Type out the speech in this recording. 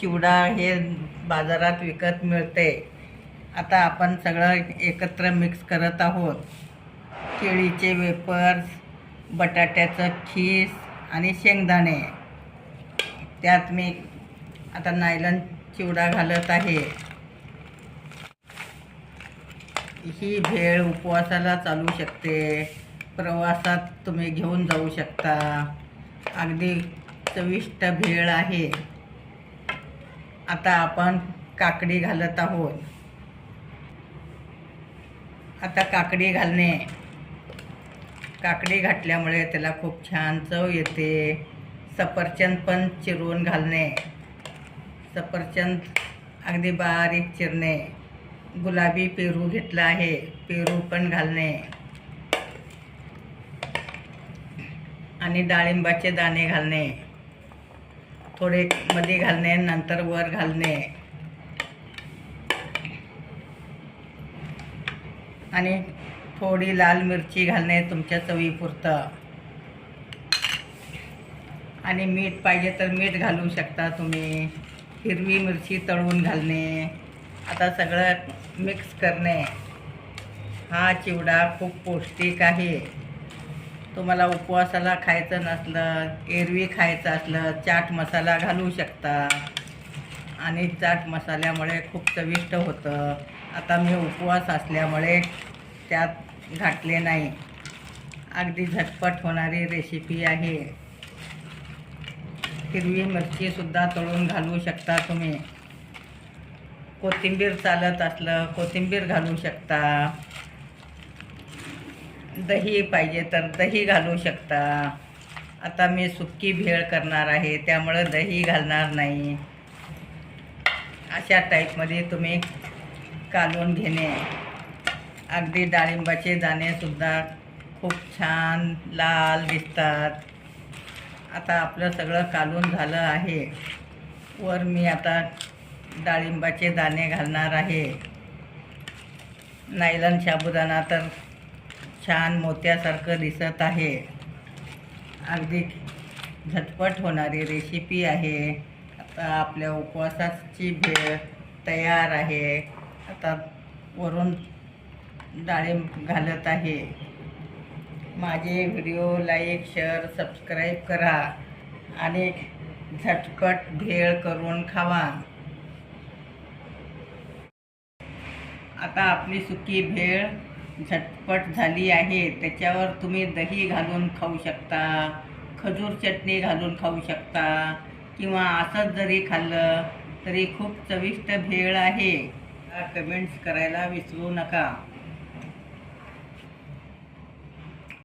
चिवडा हे बाजारात विकत मिळते. आता आपण सगळं एकत्र मिक्स करत आहोत. केळीचे वेपर्स, बटाट्याचं खीस आणि शेंगदाणे. त्यात मी आता नायलॉन चिवडा घालत आहे. ही भेळ उपवासाला चालू शकते, प्रवासात तुम्ही घेऊन जाऊ शकता. अगदी चविष्ट भेळ आहे. आता आपण काकडी घालत आहोत. आता काकडी घालणे. काकडी घातल्यामुळे त्याला खूप छान चव येते. सफरचंद पण चिरून घालणे. सफरचंद अगदी बारीक चिरणे. गुलाबी पेरू घेतला आहे, पेरू पण घालणे. आणि डाळिंबाचे दाणे घालणे. थोडे मध्ये घालणे, नंतर वर घालणे. आणि थोडी लाल मिरची घालणे तुमच्या चवीपुरतं. आणि मीठ पाहिजे तर मीठ घालू शकता तुम्ही. हिरवी मिरची तळून घालणे. आता सगळं मिक्स करणे. हा चिवडा खूप पौष्टिक आहे. तुम्हाला उपवासाला खायचं नसलं, एरवी खायचं असलं, चाट मसाला घालू शकता. आणि चाट मसाल्यामुळे खूप चविष्ट होतं. आता मी उपवास असल्यामुळे त्यात घातले नाही. अगदी झटपट होणारी रेसिपी आहे. हिरवी मिरचीसुद्धा तळून घालू शकता तुम्ही. कोथिंबीर चालत असलं कोथिंबीर घालू शकता. दही पाहिजे तर दही घालू शकता. आता मी सुक्की भेळ करणार आहे, त्यामुळं दही घालणार नाही. अशा टाईपमध्ये तुम्ही कालवून घेणे. अगदी डाळिंबाचे दाणेसुद्धा खूप छान लाल दिसतात. आता आपलं सगळं कालवून झालं आहे. वर मी आता डाळिंबाचे दाणे घालणार आहे. नायलॉन साबुदाणा तर छान मोत्यासारखं दिसत आहे. अगदी झटपट होणारी रेसिपी आहे. आता आपल्या उपवासाची भेळ तयार आहे. आता वरून डाळिंब घालत आहे. माझे व्हिडिओ लाईक, शेअर, सबस्क्राईब करा आणि झटपट भेळ करून खावा. आता आपली सुकी भेळ झटपट झाली आहे. त्याच्यावर तुम्ही दही घालून खाऊ शकता, खजूर चटणी घालून खाऊ शकता, किंवा असंच जरी खाल्लं तरी खूप चविष्ट भेळ आहे. कमेंट्स करायला विसरू नका.